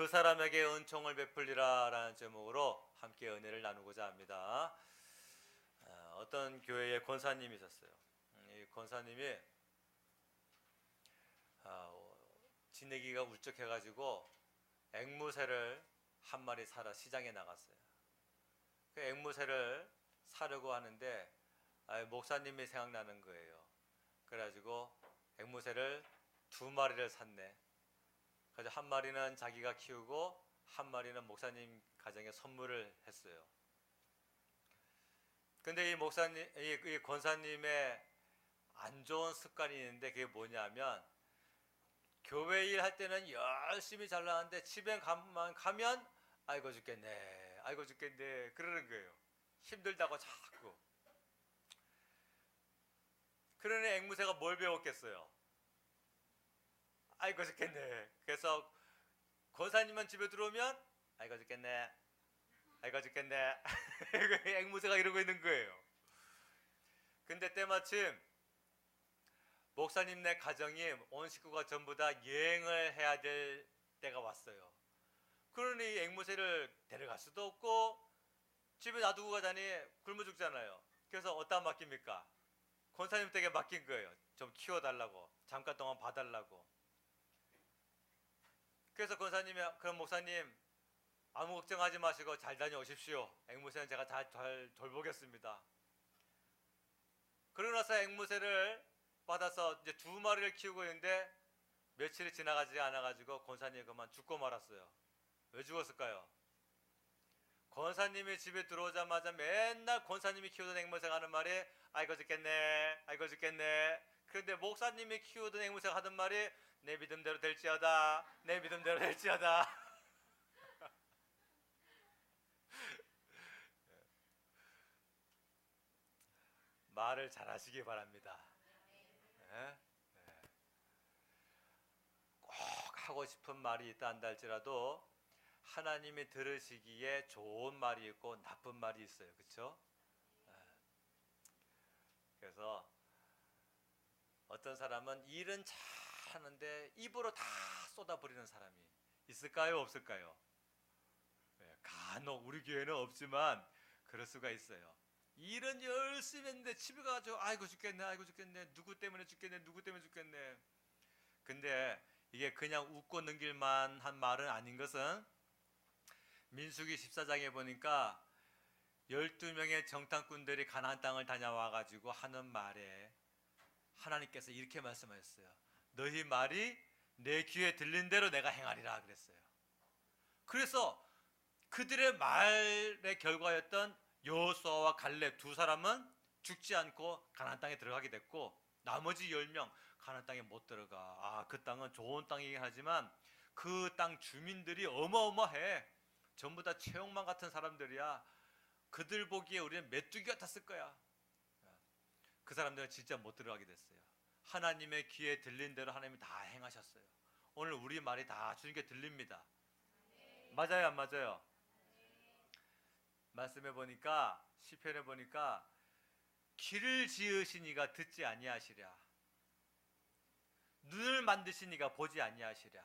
그 사람에게 은총을 베풀리라 라는 제목으로 함께 은혜를 나누고자 합니다. 어떤 교회의 권사님이 있었어요. 이 권사님이 지내기가 울적해가지고 앵무새를 한 마리 사러 시장에 나갔어요. 그 앵무새를 사려고 하는데 목사님이 생각나는 거예요. 그래가지고 앵무새를 두 마리를 샀네. 그래서 한 마리는 자기가 키우고 한 마리는 목사님 가정에 선물을 했어요. 근데 이 목사님, 이 권사님의 안 좋은 습관이 있는데 그게 뭐냐면 교회 일 할 때는 열심히 잘 나가는데 집에 가면 아이고 죽겠네, 아이고 죽겠네 그러는 거예요. 힘들다고 자꾸. 그러니 앵무새가 뭘 배웠겠어요? 아이고 죽겠네. 그래서 권사님만 집에 들어오면 아이고 죽겠네, 아이고 죽겠네 앵무새가 이러고 있는 거예요. 근데 때마침 목사님네 가정이 온 식구가 전부 다 여행을 해야 될 때가 왔어요. 그러니 앵무새를 데려갈 수도 없고 집에 놔두고 가자니 굶어 죽잖아요. 그래서 어디다 맡깁니까? 권사님 댁에 맡긴 거예요. 좀 키워달라고, 잠깐 동안 봐달라고. 그래서 권사님이 그럼 목사님 아무 걱정하지 마시고 잘 다녀오십시오. 앵무새는 제가 잘 돌보겠습니다. 그러고 나서 앵무새를 받아서 이제 두 마리를 키우고 있는데 며칠이 지나가지 않아가지고 권사님이 그만 죽고 말았어요. 왜 죽었을까요? 권사님이 집에 들어오자마자 맨날 권사님이 키우던 앵무새가 하는 말이 아이고 죽겠네, 아이고 죽겠네. 그런데 목사님이 키우던 앵무새가 하던 말이 내 믿음대로 될지어다, 내 믿음대로 될지어다. 말을 잘하시기 바랍니다. 네? 꼭 하고 싶은 말이 있다 한다 할지라도 하나님이 들으시기에 좋은 말이 있고 나쁜 말이 있어요. 그렇죠? 그래서 어떤 사람은 일은 잘하는데 입으로 다 쏟아버리는 사람이 있을까요? 없을까요? 간혹 우리 교회는 없지만 그럴 수가 있어요. 일은 열심히 했는데 집에 가서 아이고 죽겠네, 아이고 죽겠네, 누구 때문에 죽겠네, 누구 때문에 죽겠네. 근데 이게 그냥 웃고 넘길 만한 말은 아닌 것은 민수기 14장에 보니까 12명의 정탐꾼들이 가나안 땅을 다녀와가지고 하는 말에 하나님께서 이렇게 말씀하셨어요. 너희 말이 내 귀에 들린 대로 내가 행하리라 그랬어요. 그래서 그들의 말의 결과였던 여호수아와 갈렙 두 사람은 죽지 않고 가나안 땅에 들어가게 됐고 나머지 10명 가나안 땅에 못 들어가. 그 땅은 좋은 땅이긴 하지만 그 땅 주민들이 어마어마해. 전부 다 최홍만 같은 사람들이야. 그들 보기에 우리는 메뚜기 같았을 거야. 그 사람들은 진짜 못 들어가게 됐어요. 하나님의 귀에 들린 대로 하나님이 다 행하셨어요. 오늘 우리 말이 다 주님께 들립니다. 맞아요, 안 맞아요? 말씀해 보니까 시편에 보니까 귀를 지으신 이가 듣지 아니하시랴, 눈을 만드신 이가 보지 아니하시랴.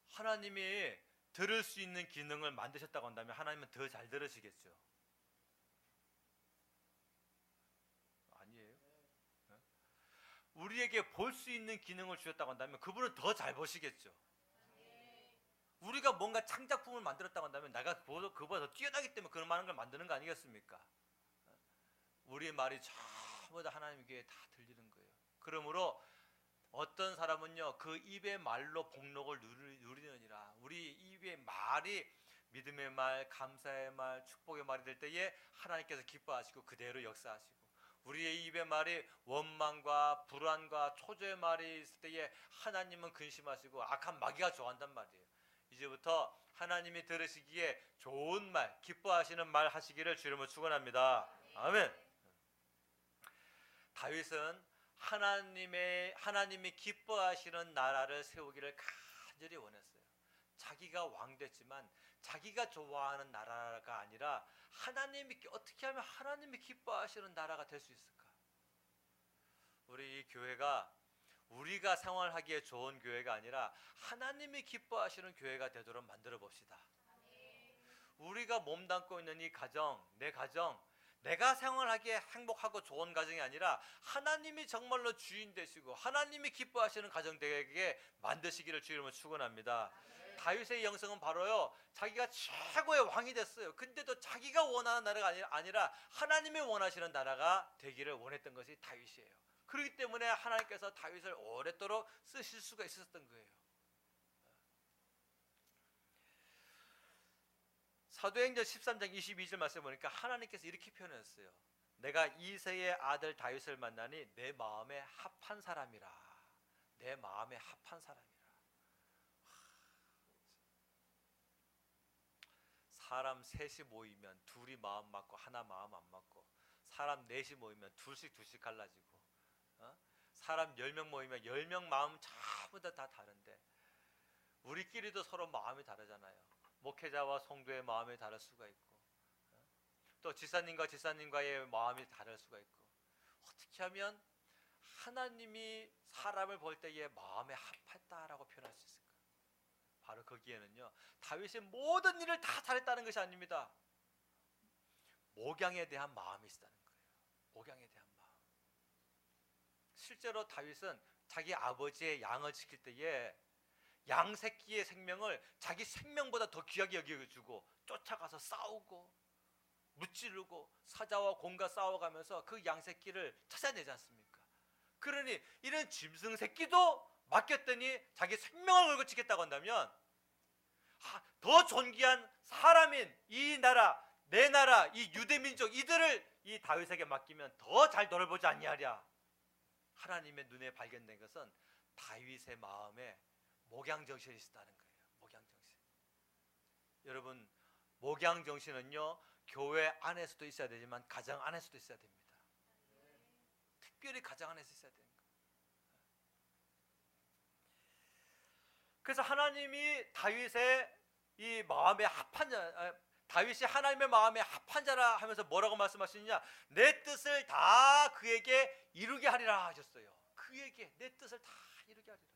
하나님이 들을 수 있는 기능을 만드셨다고 한다면 하나님은 더 잘 들으시겠죠? 아니에요? 우리에게 볼 수 있는 기능을 주셨다고 한다면 그분은 더 잘 보시겠죠? 우리가 뭔가 창작품을 만들었다고 한다면 내가 그보다 더 뛰어나기 때문에 그런 많은 걸 만드는 거 아니겠습니까? 우리 말이 전부 다 하나님 귀에 다 들리는 거예요. 그러므로 어떤 사람은요 그 입의 말로 복록을 누리느니라. 우리 입의 말이 믿음의 말, 감사의 말, 축복의 말이 될 때에 하나님께서 기뻐하시고 그대로 역사하시고, 우리의 입의 말이 원망과 불안과 초조의 말이 있을 때에 하나님은 근심하시고 악한 마귀가 좋아한단 말이에요. 이제부터 하나님이 들으시기에 좋은 말, 기뻐하시는 말 하시기를 주님으로 축원합니다. 아멘. 다윗은 하나님이 기뻐하시는 나라를 세우기를 간절히 원했어요. 자기가 왕 됐지만 자기가 좋아하는 나라가 아니라 하나님이, 어떻게 하면 하나님이 기뻐하시는 나라가 될 수 있을까? 우리 이 교회가 우리가 생활하기에 좋은 교회가 아니라 하나님이 기뻐하시는 교회가 되도록 만들어 봅시다. 우리가 몸담고 있는 이 가정, 내 가정, 내가 생활하기에 행복하고 좋은 가정이 아니라 하나님이 정말로 주인 되시고 하나님이 기뻐하시는 가정 되게 만드시기를 주님으로 축원합니다. 다윗의 영성은 바로요, 자기가 최고의 왕이 됐어요. 근데도 자기가 원하는 나라가 아니라 하나님이 원하시는 나라가 되기를 원했던 것이 다윗이에요. 그렇기 때문에 하나님께서 다윗을 오랫도록 쓰실 수가 있었던 거예요. 사도행전 13장 22절 말씀을 보니까 하나님께서 이렇게 표현했어요. 내가 이새의 아들 다윗을 만나니 내 마음에 합한 사람이라. 내 마음에 합한 사람이라. 사람 셋이 모이면 둘이 마음 맞고 하나 마음 안 맞고, 사람 넷이 모이면 둘씩 갈라지고, 사람 10명 모이면 10명 마음 전부 다 다른데, 우리끼리도 서로 마음이 다르잖아요. 목회자와 성도의 마음이 다를 수가 있고, 또 지사님과 지사님과의 마음이 다를 수가 있고, 어떻게 하면 하나님이 사람을 볼 때에 마음에 합했다라고 표현할 수 있을까? 바로 거기에는요, 다윗이 모든 일을 다 잘했다는 것이 아닙니다. 목양에 대한 마음이 있다는 거예요. 목양에 대한 마음. 실제로 다윗은 자기 아버지의 양을 지킬 때에 양 새끼의 생명을 자기 생명보다 더 귀하게 여겨주고 쫓아가서 싸우고 무찌르고 사자와 곰과 싸워가면서 그 양 새끼를 찾아내지 않습니까? 그러니 이런 짐승 새끼도 맡겼더니 자기 생명을 걸고 지켰다고 한다면, 더 존귀한 사람인 이 나라, 내 나라, 이 유대민족, 이들을 이 다윗에게 맡기면 더 잘 돌보지 아니하랴. 하나님의 눈에 발견된 것은 다윗의 마음에 목양정신이 있다는 거예요. 목양정신. 여러분, 목양정신은요, 교회 안에서도 있어야 되지만 가정 안에서도 있어야 됩니다. 특별히 가정 안에서 있어야 되는 거예요. 그래서 하나님이 다윗의 이 마음에 합한 자, 다윗이 하나님의 마음에 합한 자라 하면서 뭐라고 말씀하시느냐? 내 뜻을 다 그에게 이루게 하리라 하셨어요. 그에게 내 뜻을 다 이루게 하리라.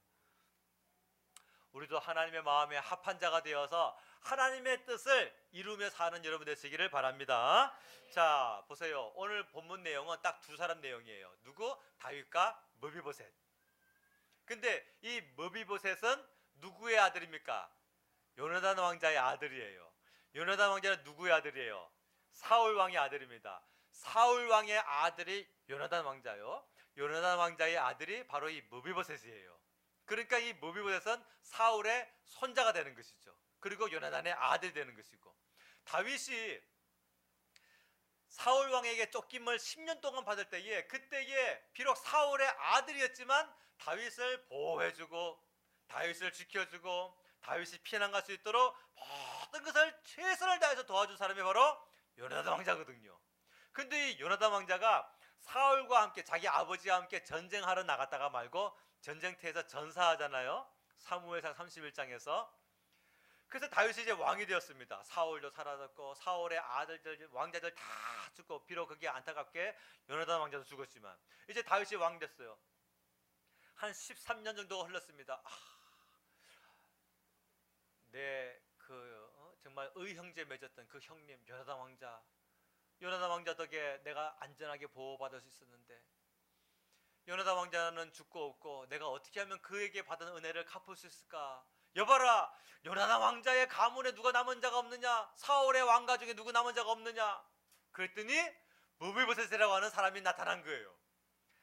우리도 하나님의 마음에 합한 자가 되어서 하나님의 뜻을 이루며 사는 여러분 되시기를 바랍니다. 자, 보세요. 오늘 본문 내용은 딱 두 사람 내용이에요. 누구? 다윗과 므비보셋. 근데 이 므비보셋은 누구의 아들입니까? 요나단 왕자의 아들이에요. 요나단 왕자는 누구의 아들이에요? 사울 왕의 아들입니다. 사울 왕의 아들이 요나단 왕자요. 요나단 왕자의 아들이 바로 이 므비보셋이에요. 그러니까 이 므비보셋은 사울의 손자가 되는 것이죠. 그리고 요나단의 아들이 되는 것이고, 다윗이 사울 왕에게 쫓김을 10년 동안 받을 때에, 그때에 비록 사울의 아들이었지만 다윗을 보호해주고 다윗을 지켜주고 다윗이 피난 갈 수 있도록 모든 것을 최선을 다해서 도와준 사람이 바로 요나단 왕자거든요. 근데 이 요나단 왕자가 사울과 함께, 자기 아버지와 함께 전쟁하러 나갔다가 말고 전쟁터에서 전사하잖아요. 사무엘상 31장에서. 그래서 다윗이 이제 왕이 되었습니다. 사울도 사라졌고 사울의 아들들, 왕자들 다 죽고, 비록 그게 안타깝게 요나단 왕자도 죽었지만 이제 다윗이 왕 됐어요. 한 13년 정도 흘렀습니다. 정말 의형제 맺었던 그 형님 요나단 왕자 덕에 내가 안전하게 보호받을 수 있었는데, 요나단 왕자는 죽고 없고 내가 어떻게 하면 그에게 받은 은혜를 갚을 수 있을까? 여봐라, 요나단 왕자의 가문에 누가 남은 자가 없느냐? 사울의 왕가 중에 누구 남은 자가 없느냐? 그랬더니 므비보셋이라고 하는 사람이 나타난 거예요.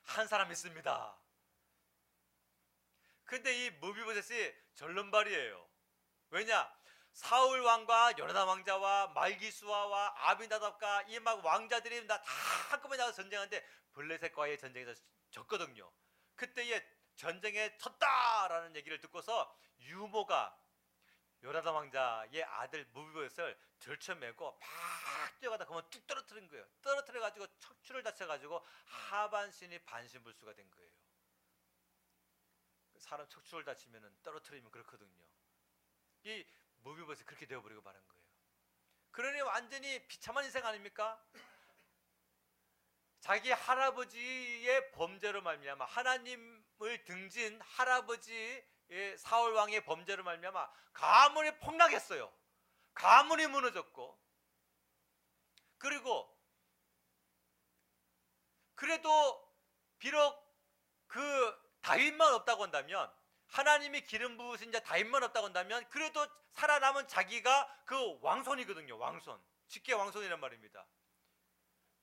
한 사람 있습니다. 근데 이 므비보셋이 절름발이에요. 왜냐? 사울 왕과 요나단 왕자와 말기수아와 아비나답과 이 막 왕자들이 다 한꺼번에 나가서 전쟁하는데 블레셋과의 전쟁에서 졌거든요. 그때에 전쟁에 졌다라는 얘기를 듣고서 유모가 요나단 왕자의 아들 므비보셋을 들쳐매고 막 뛰어가다 그만 뚝 떨어뜨린 거예요. 떨어뜨려가지고 척추를 다쳐가지고 하반신이 반신불수가 된 거예요. 사람 척추를 다치면 떨어뜨리면 그렇거든요. 이 므비보셋이 그렇게 되어버리고 마는 거예요. 그러니 완전히 비참한 인생 아닙니까? 자기 할아버지의 범죄로 말미암아 하나님을 등진 할아버지 사울 왕의 범죄로 말미암아 가문이 폭락했어요. 가문이 무너졌고, 그리고 그래도 비록 그 다윗만 없다고 한다면, 하나님이 기름 부으신 자 다윗만 없다고 한다면, 그래도 살아남은 자기가 그 왕손이거든요. 왕손, 직계 왕손이란 말입니다.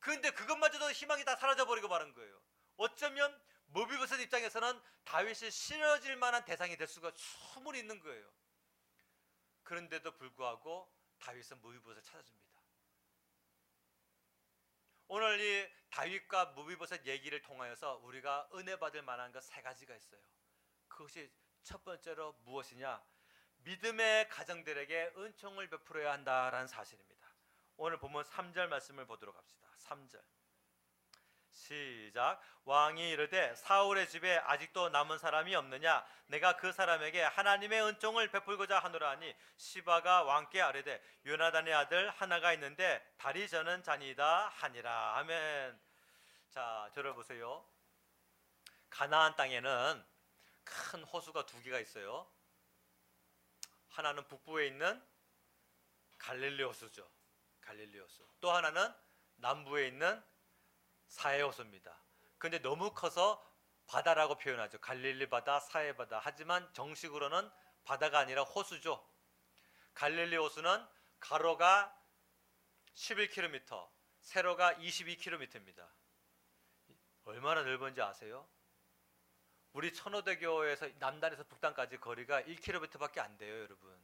그런데 그것마저도 희망이 다 사라져 버리고 마는 거예요. 어쩌면 무비보셋 입장에서는 다윗이 실어질 만한 대상이 될 수가 충분히 있는 거예요. 그런데도 불구하고 다윗은 무비보셋을 찾아줍니다. 오늘 이 다윗과 무비보셋 얘기를 통하여서 우리가 은혜 받을 만한 것 세 가지가 있어요. 그것이 첫 번째로 무엇이냐? 믿음의 가정들에게 은총을 베풀어야 한다라는 사실입니다. 오늘 본문 3절 말씀을 보도록 합시다. 3절 시작. 왕이 이르되 사울의 집에 아직도 남은 사람이 없느냐? 내가 그 사람에게 하나님의 은총을 베풀고자 하노라 하니 시바가 왕께 아뢰되 요나단의 아들 하나가 있는데 다리 저는 자니이다 하니라. 아멘. 자, 들어보세요. 가나안 땅에는 큰 호수가 두 개가 있어요. 하나는 북부에 있는 갈릴리 호수죠. 갈릴리 호수. 또 하나는 남부에 있는 사해 호수입니다. 그런데 너무 커서 바다라고 표현하죠. 갈릴리 바다, 사해 바다. 하지만 정식으로는 바다가 아니라 호수죠. 갈릴리 호수는 가로가 11km, 세로가 22km입니다. 얼마나 넓은지 아세요? 우리 천호대교에서 남단에서 북단까지 거리가 1km밖에 안 돼요, 여러분.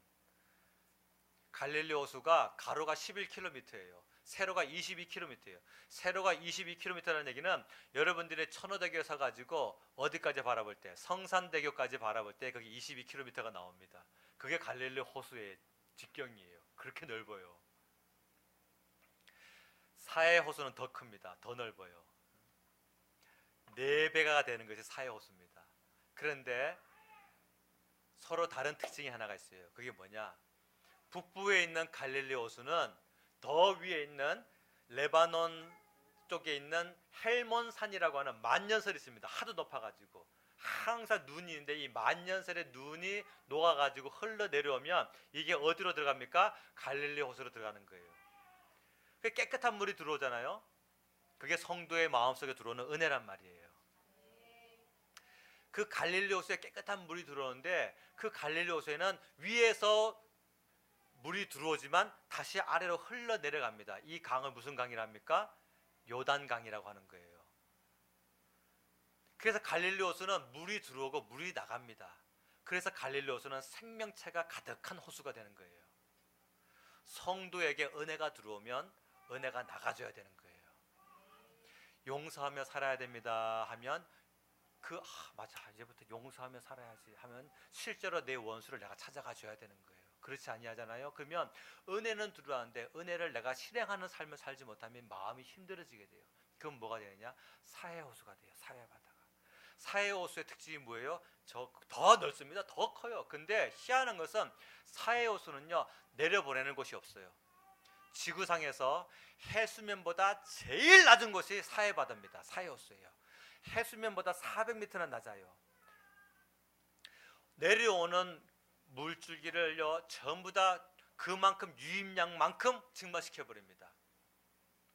갈릴리 호수가 가로가 11km예요. 세로가 22km예요. 세로가 22km라는 얘기는 여러분들의 천호대교에 서가지고 어디까지 바라볼 때, 성산대교까지 바라볼 때 거기 22km가 나옵니다. 그게 갈릴리 호수의 직경이에요. 그렇게 넓어요. 사해 호수는 더 큽니다. 더 넓어요. 4배가 되는 것이 사해 호수입니다. 그런데 서로 다른 특징이 하나가 있어요. 그게 뭐냐? 북부에 있는 갈릴리 호수는 더 위에 있는 레바논 쪽에 있는 헬몬산이라고 하는 만년설이 있습니다. 하도 높아가지고 항상 눈이 있는데 이 만년설의 눈이 녹아가지고 흘러내려오면 이게 어디로 들어갑니까? 갈릴리 호수로 들어가는 거예요. 깨끗한 물이 들어오잖아요. 그게 성도의 마음속에 들어오는 은혜란 말이에요. 그 갈릴리 호수에 깨끗한 물이 들어오는데 그 갈릴리 호수에는 위에서 물이 들어오지만 다시 아래로 흘러내려갑니다. 이 강을 무슨 강이랍니까? 요단강이라고 하는 거예요. 그래서 갈릴리 호수는 물이 들어오고 물이 나갑니다. 그래서 갈릴리 호수는 생명체가 가득한 호수가 되는 거예요. 성도에게 은혜가 들어오면 은혜가 나가줘야 되는 거예요. 용서하며 살아야 됩니다 하면 맞아, 이제부터 용서하며 살아야지 하면 실제로 내 원수를 내가 찾아가 줘야 되는 거예요. 그렇지 아니하잖아요. 그러면 은혜는 들어왔는데 은혜를 내가 실행하는 삶을 살지 못하면 마음이 힘들어지게 돼요. 그럼 뭐가 되느냐? 사해호수가 돼요. 사해바다가. 사해호수의 특징이 뭐예요? 더 넓습니다. 더 커요. 근데 희한한 것은 사해호수는요 내려보내는 곳이 없어요. 지구상에서 해수면보다 제일 낮은 곳이 사해바다입니다. 사해호수예요. 해수면보다 400m나 낮아요. 내려오는 물줄기를요 전부 다 그만큼 유입량만큼 증발시켜 버립니다.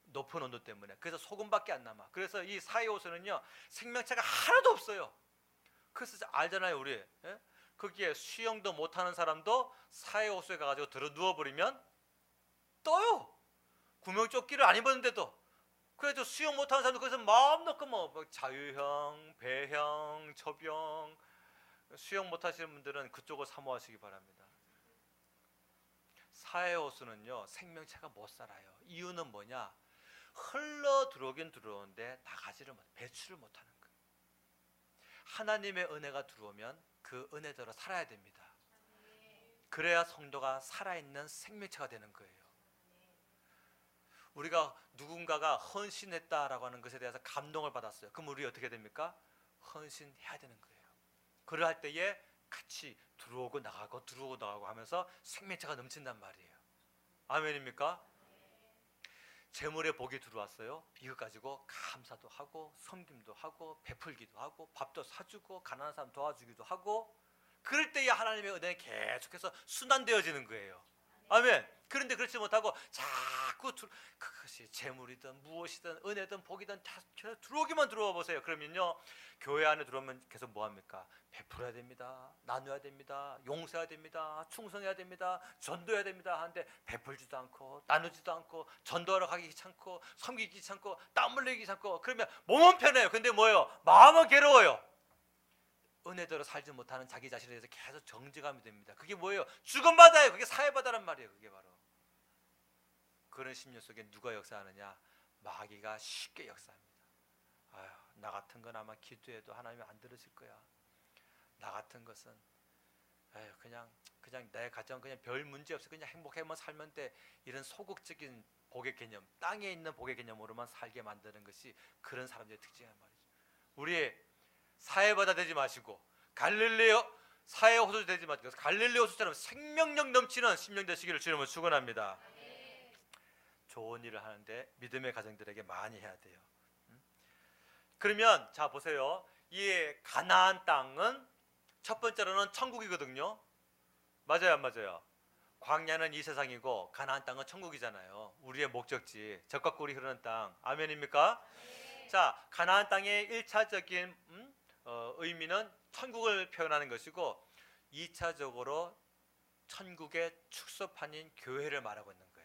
높은 온도 때문에. 그래서 소금밖에 안 남아. 그래서 이 사해호수는요 생명체가 하나도 없어요. 그래서 알잖아요 우리. 예? 거기에 수영도 못하는 사람도 사해호수에 가가지고 들어 누워버리면 떠요. 구명조끼를 안 입었는데도. 그래도 수영 못하는 사람도 거기서 마음 놓고 뭐 자유형, 배형, 접영. 수영 못하시는 분들은 그쪽을 사모하시기 바랍니다. 사해호수는요 생명체가 못 살아요. 이유는 뭐냐? 흘러 들어오긴 들어오는데 나가지를 못, 배출을 못하는 거예요. 하나님의 은혜가 들어오면 그 은혜대로 살아야 됩니다. 그래야 성도가 살아있는 생명체가 되는 거예요. 우리가 누군가가 헌신했다라고 하는 것에 대해서 감동을 받았어요. 그럼 우리 어떻게 됩니까? 헌신해야 되는 거예요. 그럴 때에 같이 들어오고 나가고 하면서 생명체가 넘친단 말이에요. 아멘입니까? 재물의 복이 들어왔어요. 이거 가지고 감사도 하고 섬김도 하고 베풀기도 하고 밥도 사주고 가난한 사람 도와주기도 하고, 그럴 때에 하나님의 은혜는 계속해서 순환되어지는 거예요. 아멘. 그런데 그렇지 못하고 자꾸 그것이 재물이든 무엇이든 은혜든 복이든 다 들어오기만 들어와 보세요. 그러면요, 교회 안에 들어오면 계속 뭐합니까? 베풀어야 됩니다, 나눠야 됩니다, 용서해야 됩니다, 충성해야 됩니다, 전도해야 됩니다 하는데 베풀지도 않고 나누지도 않고 전도하러 가기 귀찮고 섬기기 귀찮고 땀 흘리기 귀찮고, 그러면 몸은 편해요. 근데 뭐예요? 마음은 괴로워요. 은혜대로 살지 못하는 자기 자신에 대해서 계속 정죄감이 됩니다. 그게 뭐예요? 죽음바다예요. 그게 사회바다란 말이에요. 그게 바로. 그런 심리 속에 누가 역사하느냐? 마귀가 쉽게 역사합니다. 아유, 나 같은 건 아마 기도해도 하나님이 안 들으실 거야. 나 같은 것은 아유, 그냥 내 가정 그냥 별 문제 없어, 그냥 행복해만 살면 돼. 이런 소극적인 복의 개념, 땅에 있는 복의 개념으로만 살게 만드는 것이 그런 사람들의 특징이란 말이죠. 우리 사회바다 되지 마시고 갈릴레오 사회 호수 되지 마시고 갈릴레오 호수처럼 생명력 넘치는 심령 되시기를 주님으로 축원합니다. 좋은 일을 하는데 믿음의 가정들에게 많이 해야 돼요. 그러면 자 보세요. 이 가나안 땅은 첫 번째로는 천국이거든요. 맞아요, 안 맞아요? 광야는 이 세상이고 가나안 땅은 천국이잖아요. 우리의 목적지, 젖과 꿀이 흐르는 땅. 아멘입니까? 자, 가나안 땅의 1차적인 의미는 천국을 표현하는 것이고, 2차적으로 천국의 축소판인 교회를 말하고 있는 거예요.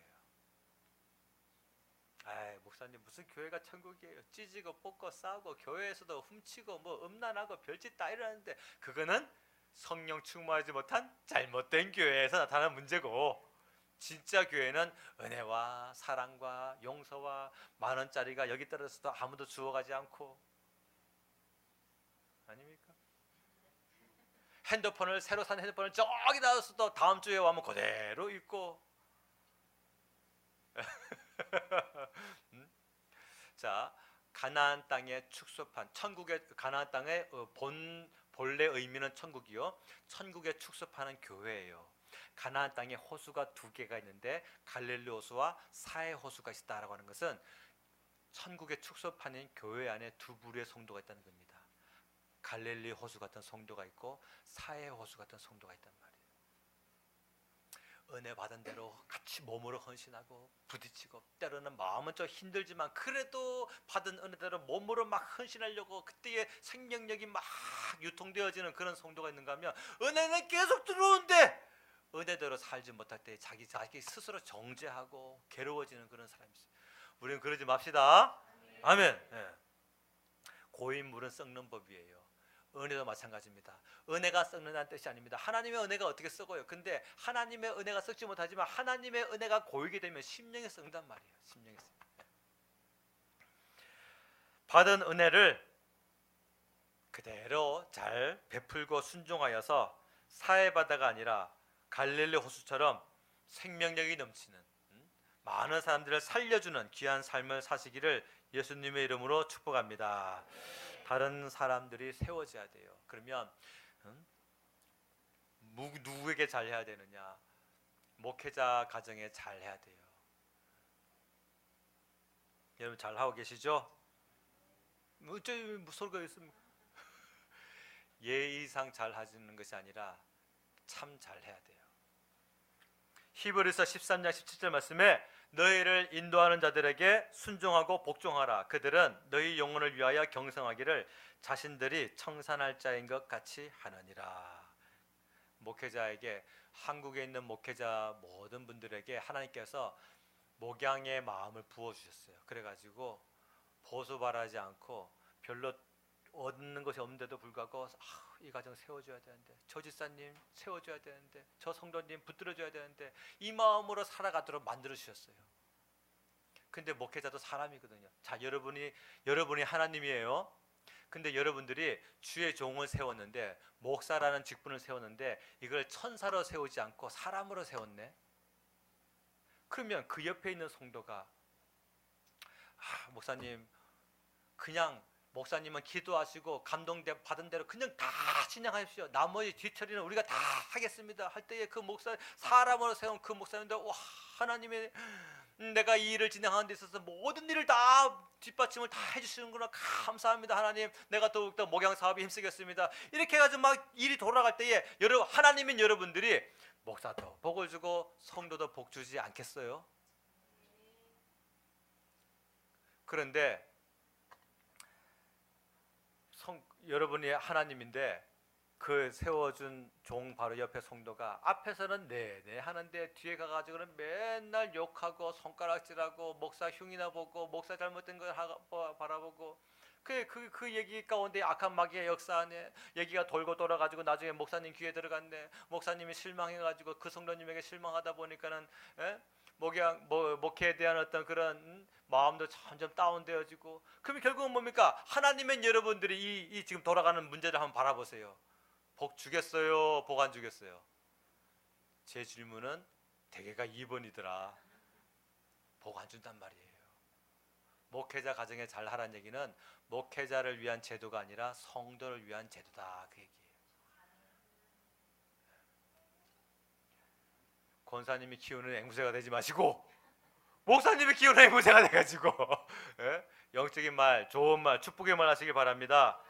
아이, 목사님 무슨 교회가 천국이에요? 찢고 뽑고 싸우고 교회에서도 훔치고 뭐 음란하고 별짓 다 이러는데, 그거는 성령 충만하지 못한 잘못된 교회에서 나타나는 문제고, 진짜 교회는 은혜와 사랑과 용서와 만 원짜리가 여기 떨어져서도 아무도 주워가지 않고, 아닙니까? 핸드폰을 새로 산 핸드폰을 저기 놔뒀어도 다음 주에 와면 그대로 있고. 자, 가나안 땅의 축소판, 천국의 가나안 땅의 본래 의미는 천국이요. 천국의 축소판은 교회예요. 가나안 땅에 호수가 두 개가 있는데 갈릴리 호수와 사해 호수가 있다라고 하는 것은 천국의 축소판인 교회 안에 두 부류의 성도가 있다는 겁니다. 갈릴리 호수 같은 성도가 있고 사해 호수 같은 성도가 있단 말이에요. 은혜 받은 대로 같이 몸으로 헌신하고 부딪히고, 때로는 마음은 좀 힘들지만 그래도 받은 은혜대로 몸으로 막 헌신하려고 그때의 생명력이 막 유통되어지는 그런 성도가 있는가 하면, 은혜는 계속 들어오는데 은혜대로 살지 못할 때 자기 스스로 정죄하고 괴로워지는 그런 사람이 있어요. 우리는 그러지 맙시다. 아멘. 네. 고인 물은 썩는 법이에요. 은혜도 마찬가지입니다. 은혜가 썩는다는 뜻이 아닙니다. 하나님의 은혜가 어떻게 썩어요? 근데 하나님의 은혜가 썩지 못하지만 하나님의 은혜가 고이게 되면 심령이 썩는단 말이에요. 심령이 썩는다. 받은 은혜를 그대로 잘 베풀고 순종하여서 사해바다가 아니라 갈릴리 호수처럼 생명력이 넘치는 많은 사람들을 살려주는 귀한 삶을 사시기를 예수님의 이름으로 축복합니다. 다른 사람들이 세워져야 돼요. 그러면 누구에게 잘해야 되느냐? 목회자 가정에 잘해야 돼요. 여러분 잘하고 계시죠? 어째 소리가 있습니까? 예의상 잘하시는 것이 아니라 참 잘해야 돼요. 히브리서 13장 17절 말씀에 너희를 인도하는 자들에게 순종하고 복종하라. 그들은 너희 영혼을 위하여 경성하기를 자신들이 청산할 자인 것 같이 하느니라. 목회자에게, 한국에 있는 목회자 모든 분들에게 하나님께서 목양의 마음을 부어주셨어요. 그래가지고 보수 바라지 않고 별로 얻는 것이 없는데도 불구하고 이 가정 세워줘야 되는데, 저 집사님 세워줘야 되는데, 저 성도님 붙들어줘야 되는데, 이 마음으로 살아가도록 만들어주셨어요. 근데 목회자도 사람이거든요. 자, 여러분이 하나님이에요. 근데 여러분들이 주의 종을 세웠는데, 목사라는 직분을 세웠는데 이걸 천사로 세우지 않고 사람으로 세웠네. 그러면 그 옆에 있는 성도가 목사님 그냥 목사님은 기도하시고 감동받은 대로 그냥 다 진행하십시오. 나머지 뒤처리는 우리가 다 하겠습니다 할 때에 그 목사, 사람으로 세운 그 목사님들, 와, 하나님의 내가 이 일을 진행하는 데 있어서 모든 일을 다 뒷받침을 다 해주시는구나, 감사합니다 하나님, 내가 더욱더 목양 사업에 힘쓰겠습니다, 이렇게 해가지고 막 일이 돌아갈 때에 하나님인 여러분들이 목사도 복을 주고 성도도 복 주지 않겠어요? 그런데 여러분이 하나님인데 그 세워준 종 바로 옆에 성도가 앞에서는 네네 하는데 뒤에 가가지고는 맨날 욕하고 손가락질하고 목사 흉이나 보고 목사 잘못된 걸 바라보고 그 얘기 가운데 악한 마귀의 역사 안에 얘기가 돌고 돌아가지고 나중에 목사님 귀에 들어갔네. 목사님이 실망해가지고 그 성도님에게 실망하다 보니까는 목회에 대한 어떤 그런 마음도 점점 다운되어지고, 그러면 결국은 뭡니까? 하나님의 여러분들이 이 지금 돌아가는 문제를 한번 바라보세요. 복 주겠어요? 복 안 주겠어요? 제 질문은 대개가 2번이더라. 복 안 준단 말이에요. 목회자 가정에 잘 하라는 얘기는 목회자를 위한 제도가 아니라 성도를 위한 제도다, 그 얘기예요. 권사님이 키우는 앵무새가 되지 마시고 목사님이 키우는 앵무새가 돼가지고 영적인 말, 좋은 말, 축복의 말 하시기 바랍니다.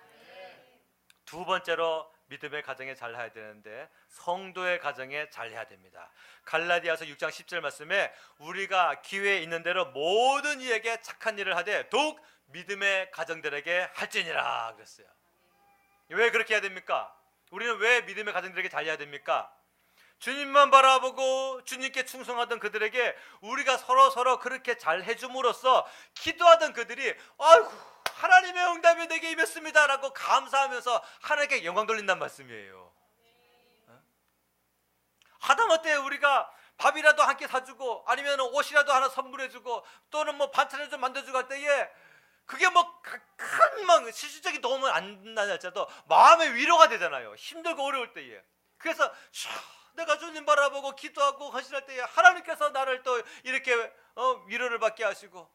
두 번째로 믿음의 가정에 잘 해야 되는데 성도의 가정에 잘 해야 됩니다. 갈라디아서 6장 10절 말씀에 우리가 기회에 있는 대로 모든 이에게 착한 일을 하되 더욱 믿음의 가정들에게 할지니라 그랬어요. 왜 그렇게 해야 됩니까? 우리는 왜 믿음의 가정들에게 잘 해야 됩니까? 주님만 바라보고 주님께 충성하던 그들에게 우리가 서로 그렇게 잘 해줌으로써 기도하던 그들이 아이고 하나님의 응답이 내게 임했습니다 라고 감사하면서 하나님께 영광 돌린다는 말씀이에요. 하다못해 우리가 밥이라도 한 끼 사주고 아니면 옷이라도 하나 선물해주고 또는 뭐 반찬을 좀 만들어주고 할 때에 그게 뭐 큰 실질적인 도움은 안 나날지라도 마음의 위로가 되잖아요. 힘들고 어려울 때에. 그래서 내가 주님 바라보고 기도하고 헌신할 때에 하나님께서 나를 또 이렇게 위로를 받게 하시고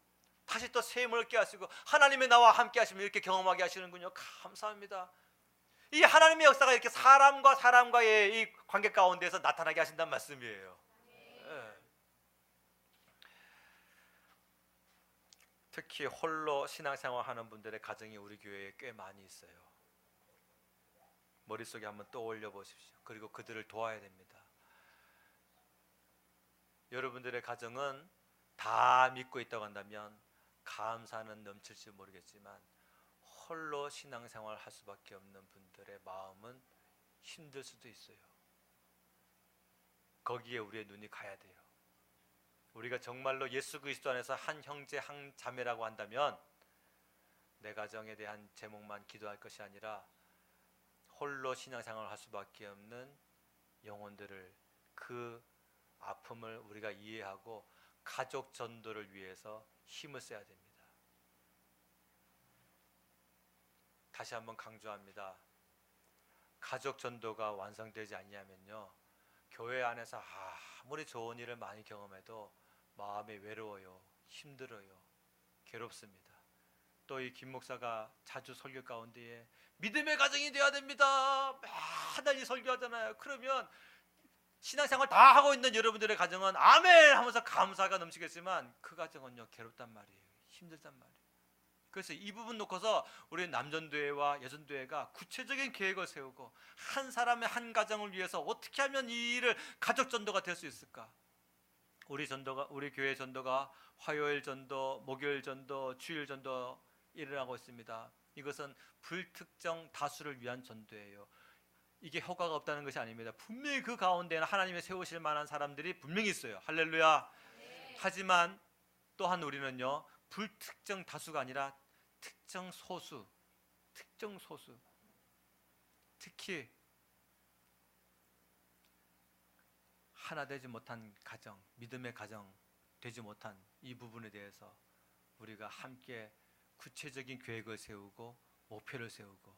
다시 또 새 힘을 얻게 하시고 하나님의 나와 함께 하시면 이렇게 경험하게 하시는군요. 감사합니다. 이 하나님의 역사가 이렇게 사람과 사람과의 이 관계 가운데서 나타나게 하신다는 말씀이에요. 네. 특히 홀로 신앙생활 하는 분들의 가정이 우리 교회에 꽤 많이 있어요. 머릿속에 한번 떠올려 보십시오. 그리고 그들을 도와야 됩니다. 여러분들의 가정은 다 믿고 있다고 한다면 감사는 넘칠지 모르겠지만 홀로 신앙생활 할 수밖에 없는 분들의 마음은 힘들 수도 있어요. 거기에 우리의 눈이 가야 돼요. 우리가 정말로 예수 그리스도 안에서 한 형제 한 자매라고 한다면 내 가정에 대한 제목만 기도할 것이 아니라 홀로 신앙생활을 할 수밖에 없는 영혼들을, 그 아픔을 우리가 이해하고 가족 전도를 위해서 힘을 써야 됩니다. 다시 한번 강조합니다. 가족 전도가 완성되지 않냐면요, 교회 안에서 아무리 좋은 일을 많이 경험해도 마음이 외로워요, 힘들어요, 괴롭습니다. 또 이 김 목사가 자주 설교 가운데에 믿음의 가정이 되어야 됩니다 매달 이 설교하잖아요. 그러면 신앙생활 다 하고 있는 여러분들의 가정은 아멘 하면서 감사가 넘치겠지만 그 가정은요 괴롭단 말이에요. 힘들단 말이에요. 그래서 이 부분 놓고서 우리 남전도회와 여전도회가 구체적인 계획을 세우고 한 사람의 한 가정을 위해서 어떻게 하면 이 일을 가족 전도가 될 수 있을까? 우리 교회 전도가 화요일 전도, 목요일 전도, 주일 전도 일어나고 있습니다. 이것은 불특정 다수를 위한 전도예요. 이게 효과가 없다는 것이 아닙니다. 분명히 그 가운데는 하나님의 세우실 만한 사람들이 분명히 있어요. 할렐루야. 네. 하지만 또한 우리는요 불특정 다수가 아니라 특정 소수, 특히 하나 되지 못한 가정, 믿음의 가정 되지 못한 이 부분에 대해서 우리가 함께 구체적인 계획을 세우고 목표를 세우고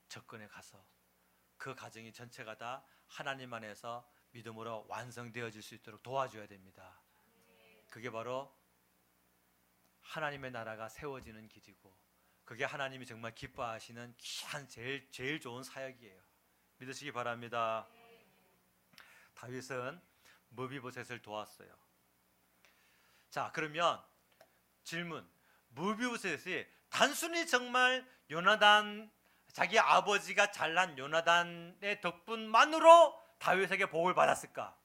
접근해 가서 그 가정이 전체가 다 하나님 안에서 믿음으로 완성되어질 수 있도록 도와줘야 됩니다. 그게 바로 하나님의 나라가 세워지는 길이고 그게 하나님이 정말 기뻐하시는 귀한 제일 좋은 사역이에요. 믿으시기 바랍니다. 다윗은 무비보셋을 도왔어요. 자, 그러면 질문. 무비보셋이 단순히 정말 요나단, 자기 아버지가 잘난 요나단의 덕분만으로 다윗에게 복을 받았을까?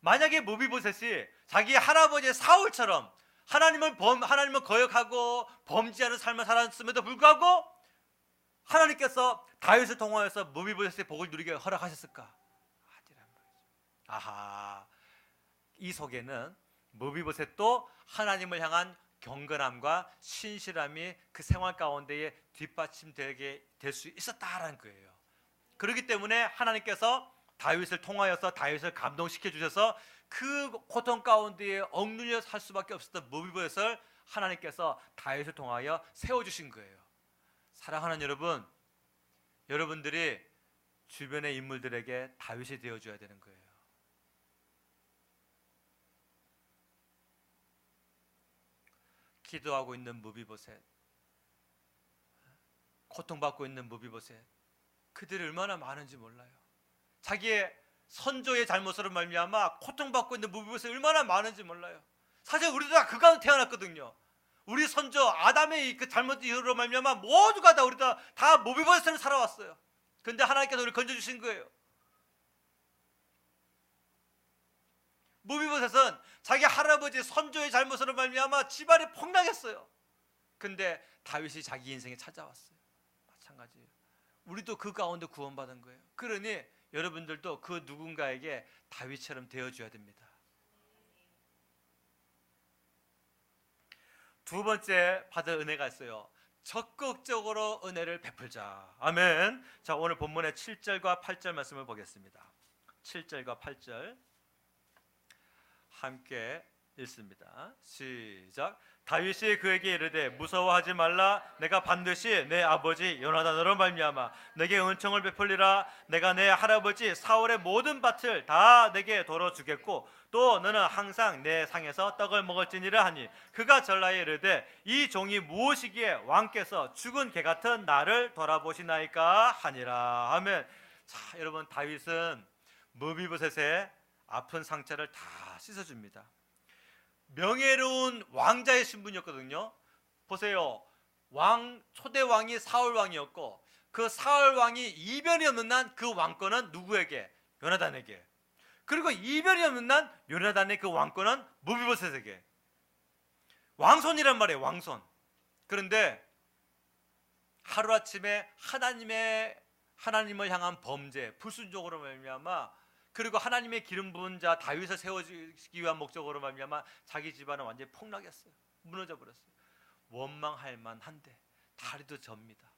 만약에 무비보셋이 자기 할아버지 사울처럼 하나님을 거역하고 범죄하는 삶을 살았음에도 불구하고 하나님께서 다윗을 통하여서 무비보셋의 복을 누리게 허락하셨을까? 아니란 말이죠. 아하, 이 속에는 무비보셋도 하나님을 향한 경건함과 신실함이 그 생활 가운데에 뒷받침되게 될 수 있었다라는 거예요. 그렇기 때문에 하나님께서 다윗을 통하여서 다윗을 감동시켜 주셔서 그 고통 가운데에 억눌려 살 수밖에 없었던 무비보셋을 하나님께서 다윗을 통하여 세워주신 거예요. 사랑하는 여러분, 여러분들이 주변의 인물들에게 다윗이 되어줘야 되는 거예요. 기도하고 있는 무비보셋, 고통받고 있는 무비보셋, 그들이 얼마나 많은지 몰라요. 자기의 선조의 잘못으로 말미암아 고통받고 있는 무비보셋이 얼마나 많은지 몰라요. 사실 우리도 다 그 가운데 태어났거든요. 우리 선조 아담의 그 잘못 이후로 말미암아 모두가 다 우리 다 무비보셋을 살아왔어요. 그런데 하나님께서 우리를 건져주신 거예요. 무비보셋은 자기 할아버지 선조의 잘못으로 말미암아 집안이 폭락했어요. 근데 다윗이 자기 인생에 찾아왔어요. 마찬가지예요. 우리도 그 가운데 구원받은 거예요. 그러니 여러분들도 그 누군가에게 다윗처럼 되어줘야 됩니다. 두 번째 받을 은혜가 있어요. 적극적으로 은혜를 베풀자. 아멘. 자, 오늘 본문의 7절과 8절 말씀을 보겠습니다. 7절과 8절 함께 읽습니다. 시작. 다윗이 그에게 이르되 무서워하지 말라. 내가 반드시 내 아버지 요나단으로 말미암아 내게 은총을 베풀리라. 내가 내 할아버지 사울의 모든 밭을 다 내게 도로 주겠고 또 너는 항상 내 상에서 떡을 먹을지니라 하니 그가 전라에 이르되 이 종이 무엇이기에 왕께서 죽은 개 같은 나를 돌아보시나이까 하니라. 아멘. 자, 여러분, 다윗은 무비보셋의 아픈 상처를 다 씻어줍니다. 명예로운 왕자의 신분이었거든요. 보세요. 초대 왕이 사울 왕이었고 그 사울 왕이 이변이 없는 난 그 왕권은 누구에게? 요나단에게. 그리고 이변이 없는 난 요나단의 그 왕권은 무비보셋에게. 왕손이란 말이에요. 왕손. 그런데 하루아침에 하나님을 향한 범죄, 불순종으로 말미암아 그리고 하나님의 기름 부은 자 다윗을 세워주기 위한 목적으로 말미암아 자기 집안은 완전히 폭락했어요. 무너져 버렸어요. 원망할 만한데 다리도 접니다.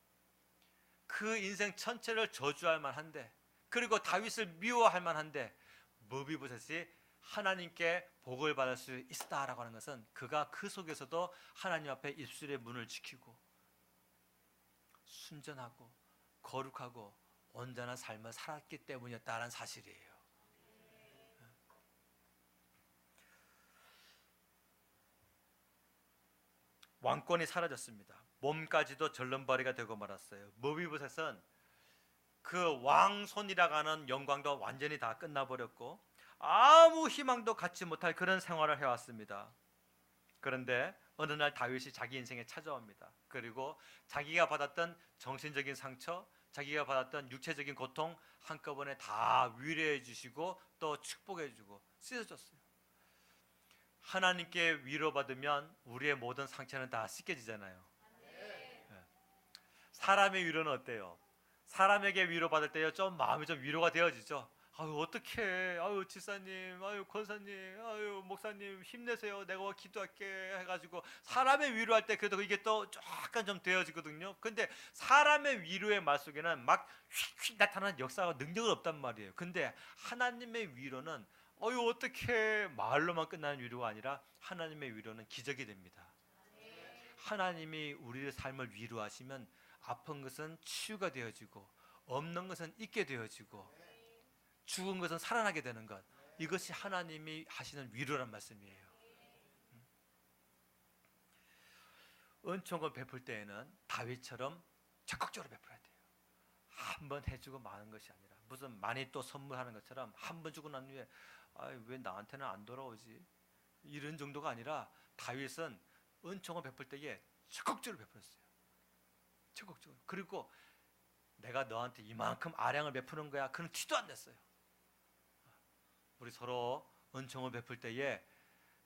그 인생 전체를 저주할 만한데 그리고 다윗을 미워할 만한데 무비보셋이 하나님께 복을 받을 수 있다라고 하는 것은 그가 그 속에서도 하나님 앞에 입술의 문을 지키고 순전하고 거룩하고 온전한 삶을 살았기 때문이었다는 사실이에요. 왕권이 사라졌습니다. 몸까지도 절름발이가 되고 말았어요. 무비보셋은 그 왕손이라고 하는 영광도 완전히 다 끝나버렸고 아무 희망도 갖지 못할 그런 생활을 해왔습니다. 그런데 어느 날 다윗이 자기 인생에 찾아옵니다. 그리고 자기가 받았던 정신적인 상처, 자기가 받았던 육체적인 고통 한꺼번에 다 위로해 주시고 또 축복해 주고 씻어줬어요. 하나님께 위로받으면 우리의 모든 상처는 다 씻겨지잖아요. 사람의 위로는 어때요? 사람에게 위로받을 때요 좀 마음이 좀 위로가 되어지죠. 아유 어떡해, 아유 지사님, 아유 권사님, 아유 목사님 힘내세요, 내가 기도할게 해가지고 사람의 위로할 때 그래도 이게 또 약간 좀 되어지거든요. 근데 사람의 위로의 말 속에는 막 휙휙 나타나는 역사가 능력은 없단 말이에요. 근데 하나님의 위로는 어유 어떻게 말로만 끝나는 위로가 아니라 하나님의 위로는 기적이 됩니다. 하나님이 우리의 삶을 위로하시면 아픈 것은 치유가 되어지고 없는 것은 있게 되어지고 죽은 것은 살아나게 되는 것, 이것이 하나님이 하시는 위로란 말씀이에요. 은총을 베풀 때에는 다윗처럼 적극적으로 베풀어야 돼요. 한 번 해주고 마는 것이 아니라 무슨 많이 또 선물하는 것처럼 한 번 주고 난 후에 왜 나한테는 안 돌아오지? 이런 정도가 아니라 다윗은 은총을 베풀 때에 적극적으로 베풀었어요. 적극적으로. 그리고 내가 너한테 이만큼 아량을 베푸는 거야, 그런 티도 안 냈어요. 우리 서로 은총을 베풀 때에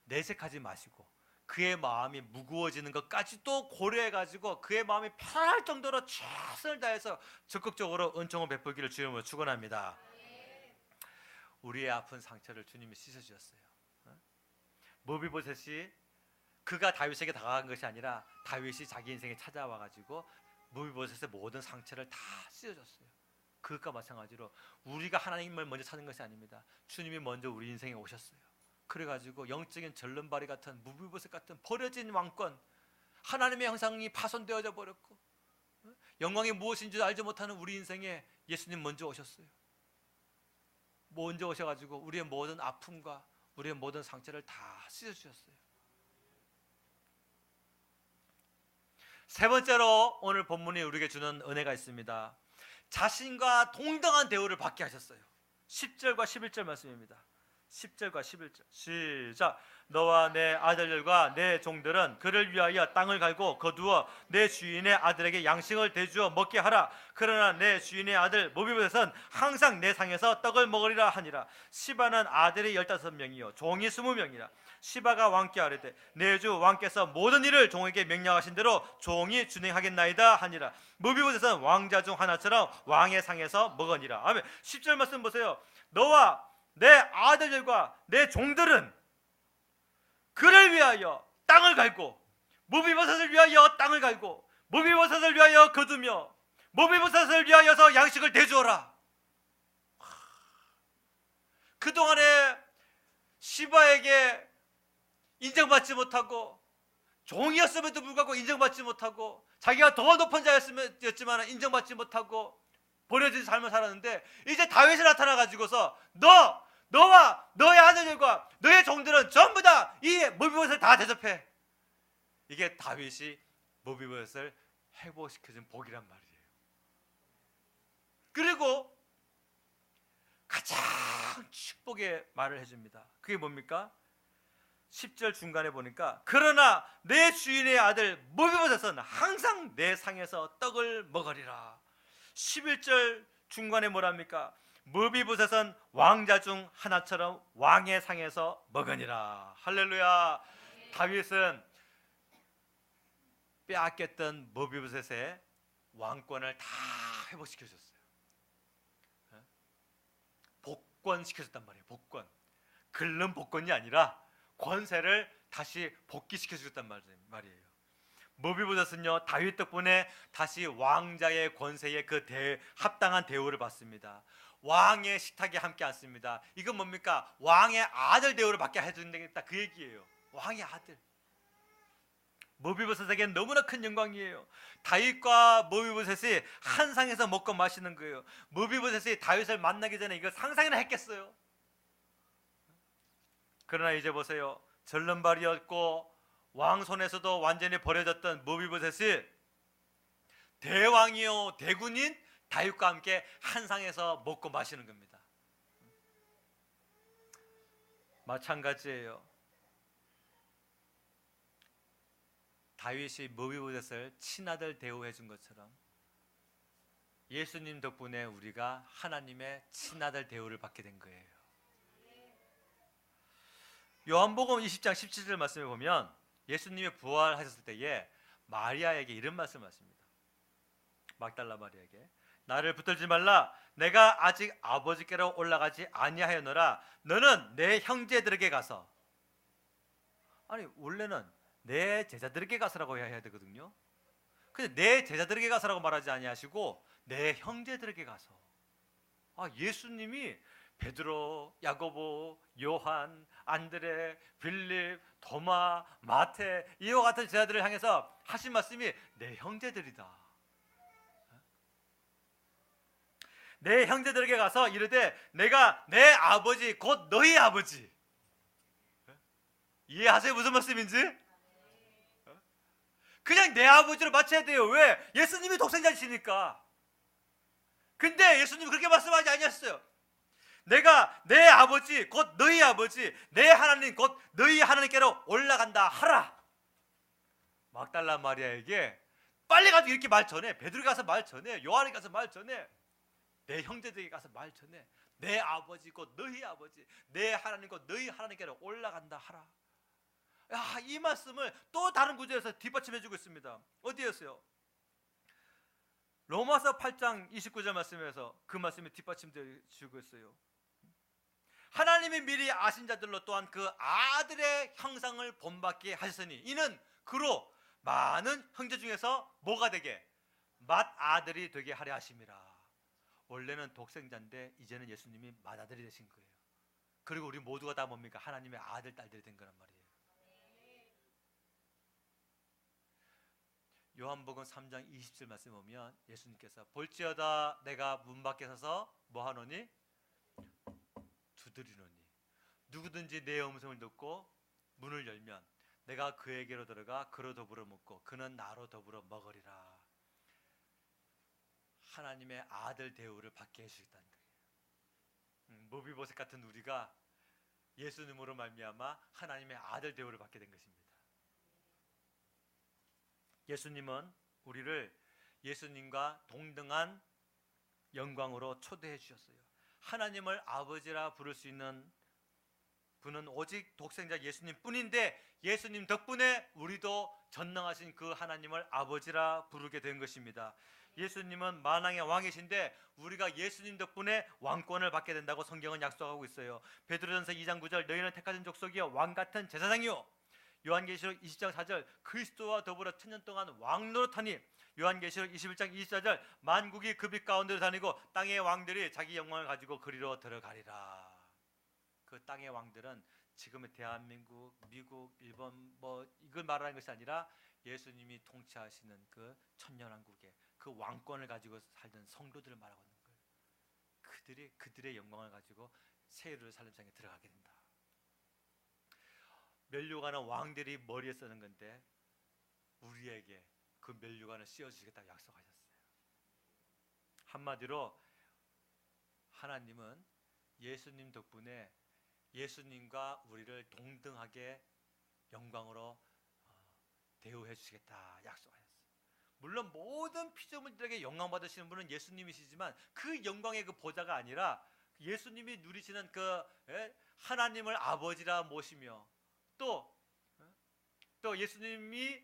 내색하지 마시고 그의 마음이 무거워지는 것까지도 고려해가지고 그의 마음이 편할 정도로 최선을 다해서 적극적으로 은총을 베풀기를 주님으로 축원합니다. 우리의 아픈 상처를 주님이 씻어주셨어요. 머비보셋이 그가 다윗에게 다가간 것이 아니라 다윗이 자기 인생에 찾아와가지고 머비보셋의 모든 상처를 다 씻어줬어요. 그것과 마찬가지로 우리가 하나님을 먼저 찾는 것이 아닙니다. 주님이 먼저 우리 인생에 오셨어요. 그래가지고 영적인 절름발이 같은 머비보셋 같은 버려진 왕권, 하나님의 형상이 파손되어져 버렸고 영광이 무엇인지 알지 못하는 우리 인생에 예수님 먼저 오셨어요. 먼저 오셔가지고 우리의 모든 아픔과 우리의 모든 상처를 다 씻어주셨어요. 세 번째로 오늘 본문이 우리에게 주는 은혜가 있습니다. 자신과 동등한 대우를 받게 하셨어요. 10절과 11절 말씀입니다. 10절과 11절 시작. 너와 내 아들들과 내 종들은 그를 위하여 땅을 갈고 거두어 내 주인의 아들에게 양식을 대주어 먹게 하라. 그러나 내 주인의 아들 머비보셋은 항상 내 상에서 떡을 먹으리라 하니라. 시바는 아들이 15명이요 종이 20명이라. 시바가 왕께 아뢰되 내 주 왕께서 모든 일을 종에게 명령하신 대로 종이 준행하겠나이다 하니라. 머비보셋은 왕자 중 하나처럼 왕의 상에서 먹으니라. 아멘. 10절 말씀 보세요. 너와 내 아들들과 내 종들은 그를 위하여 땅을 갈고 머비보셋을 위하여 땅을 갈고 머비보셋을 위하여 거두며 머비보셋을 위하여서 양식을 대주어라. 그동안에 시바에게 인정받지 못하고 종이었음에도 불구하고 인정받지 못하고 자기가 더 높은 자였지만 인정받지 못하고 버려진 삶을 살았는데 이제 다윗이 나타나가지고서 너와 너의 아들들과 너의 종들은 전부 다 이 머비보셋을 다 대접해. 이게 다윗이 머비보셋을 회복시켜준 복이란 말이에요. 그리고 가장 축복의 말을 해줍니다. 그게 뭡니까? 10절 중간에 보니까 그러나 내 주인의 아들 머비보셋은 항상 내 상에서 떡을 먹으리라. 11절 중간에 뭐랍니까? 머비보셋은 왕자 중 하나처럼 왕의 상에서 먹으니라. 할렐루야. 다윗은 빼앗겼던 머비보셋의 왕권을 다 회복시켜줬어요. 복권시켜줬단 말이에요. 복권. 긁는 복권이 아니라 권세를 다시 복귀시켜주셨단 말이에요. 머비보셋은요 다윗 덕분에 다시 왕자의 권세에 그 합당한 대우를 받습니다. 왕의 식탁에 함께 앉습니다. 이건 뭡니까? 왕의 아들 대우를 받게 해준다 그 얘기예요. 왕의 아들. 머비보셋에게는 너무나 큰 영광이에요. 다윗과 머비보셋이 한 상에서 먹고 마시는 거예요. 머비보셋이 다윗을 만나기 전에 이거 상상이나 했겠어요? 그러나 이제 보세요. 절름발이었고 왕 손에서도 완전히 버려졌던 머비보셋이 대왕이요 대군인 다윗과 함께 한 상에서 먹고 마시는 겁니다. 마찬가지예요. 다윗이 머비보셋을 친아들 대우해 준 것처럼 예수님 덕분에 우리가 하나님의 친아들 대우를 받게 된 거예요. 요한복음 20장 17절 말씀에 보면 예수님이 부활하셨을 때에 마리아에게 이런 말씀을 하십니다. 막달라 마리아에게 나를 붙들지 말라. 내가 아직 아버지께로 올라가지 아니하였노라. 너는 내 형제들에게 가서. 아니 원래는 내 제자들에게 가서라고 해야 되거든요. 근데 내 제자들에게 가서라고 말하지 아니하시고 내 형제들에게 가서. 예수님이 베드로, 야고보, 요한, 안드레, 빌립, 도마, 마태 이와 같은 제자들을 향해서 하신 말씀이 내 형제들이다. 내 형제들에게 가서 이르되 내가 내 아버지 곧 너희 아버지. 이해하세요? 무슨 말씀인지? 그냥 내 아버지로 맞춰야 돼요. 왜? 예수님이 독생자이시니까. 근데 예수님이 그렇게 말씀하지 아니었어요. 내가 내 아버지 곧 너희 아버지, 내 하나님 곧 너희 하나님께로 올라간다 하라. 막달라 마리아에게 빨리 가서 이렇게 말 전해. 베드로 가서 말 전해. 요한이 가서 말 전해. 내 형제들에게 가서 말 전해. 내 아버지 곧 너희 아버지, 내 하나님 곧 너희 하나님께로 올라간다 하라. 야, 이 말씀을 또 다른 구절에서 뒷받침해주고 있습니다. 어디였어요? 로마서 8장 29절 말씀에서 그 말씀이 뒷받침되고 있어요. 하나님이 미리 아신 자들로 또한 그 아들의 형상을 본받게 하셨으니 이는 그로 많은 형제 중에서 뭐가 되게? 맏아들이 되게 하려 하심이라. 원래는 독생자인데 이제는 예수님이 맏아들이 되신 거예요. 그리고 우리 모두가 다 뭡니까? 하나님의 아들, 딸들이 된 거란 말이에요. 요한복음 3장 20절 말씀 보면 예수님께서 볼지어다 내가 문 밖에 서서 뭐하노니? 두드리노니 누구든지 내 음성을 듣고 문을 열면 내가 그에게로 들어가 그로 더불어 먹고 그는 나로 더불어 먹으리라. 하나님의 아들 대우를 받게 해주겠다는 거예요. 모비보셋 같은 우리가 예수님으로 말미암아 하나님의 아들 대우를 받게 된 것입니다. 예수님은 우리를 예수님과 동등한 영광으로 초대해 주셨어요. 하나님을 아버지라 부를 수 있는 분은 오직 독생자 예수님 뿐인데 예수님 덕분에 우리도 전능하신 그 하나님을 아버지라 부르게 된 것입니다. 예수님은 만왕의 왕이신데 우리가 예수님 덕분에 왕권을 받게 된다고 성경은 약속하고 있어요. 베드로전서 2장 9절 너희는 택하신 족속이요 왕같은 제사장이요. 요한계시록 20장 4절 그리스도와 더불어 천년 동안 왕노릇하니. 요한계시록 21장 24절 만국이 그 빛 가운데로 다니고 땅의 왕들이 자기 영광을 가지고 그리로 들어가리라. 그 땅의 왕들은 지금의 대한민국, 미국, 일본 이걸 말하는 것이 아니라 예수님이 통치하시는 그 천년왕국의 그 왕권을 가지고 살던 성도들을 말하고 있는 거예요. 그들의 영광을 가지고 새 예루살렘상에 들어가게 된다. 면류관은 왕들이 머리에 쓰는 건데 우리에게 그 면류관을 씌워주시겠다고 약속하셨어요. 한마디로 하나님은 예수님 덕분에 예수님과 우리를 동등하게 영광으로 대우해 주시겠다 약속하셨어요. 물론 모든 피조물들에게 영광 받으시는 분은 예수님이시지만 그 영광의 그 보좌가 아니라 예수님이 누리시는 그 하나님을 아버지라 모시며 또 예수님이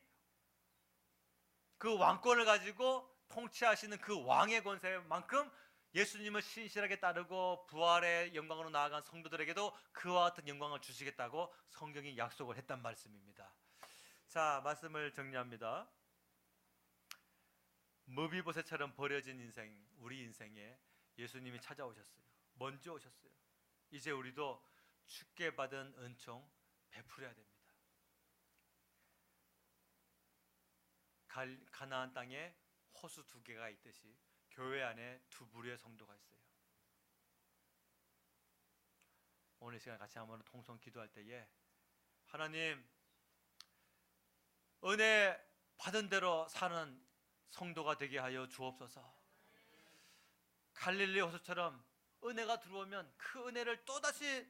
그 왕권을 가지고 통치하시는 그 왕의 권세만큼 예수님을 신실하게 따르고 부활의 영광으로 나아간 성도들에게도 그와 같은 영광을 주시겠다고 성경이 약속을 했단 말씀입니다. 자, 말씀을 정리합니다. 무비보셋처럼 버려진 인생, 우리 인생에 예수님이 찾아오셨어요. 먼저 오셨어요. 이제 우리도 주께 받은 은총 베풀어야 됩니다. 가나안 땅에 호수 2개가 있듯이 교회 안에 2부류의 성도가 있어요. 오늘 시간 같이 한번 통성 기도할 때에 하나님 은혜 받은 대로 사는 성도가 되게 하여 주옵소서. 갈릴리 호수처럼 은혜가 들어오면 그 은혜를 또다시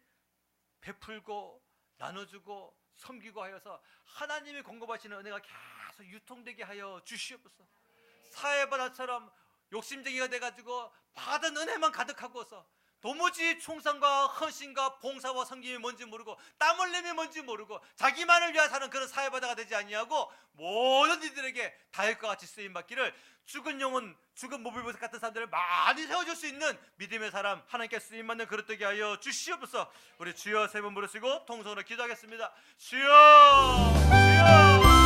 베풀고 나눠주고 섬기고 하여서 하나님이 공급하시는 은혜가 계속 유통되게 하여 주시옵소서. 사회바다처럼 욕심쟁이가 돼가지고 받은 은혜만 가득하고서 도무지 충성과 헌신과 봉사와 섬김이 뭔지 모르고 땀 흘림이 뭔지 모르고 자기만을 위하여 사는 그런 사회바다가 되지 아니하고 모든 이들에게 다윗과 같이 쓰임받기를 죽은 영혼, 죽은 모비보셋 같은 사람들을 많이 세워줄 수 있는 믿음의 사람 하나님께 쓰임받는 그릇 되게 하여 주시옵소서. 우리 주여 3번 부르시고 통성으로 기도하겠습니다. 주여 주여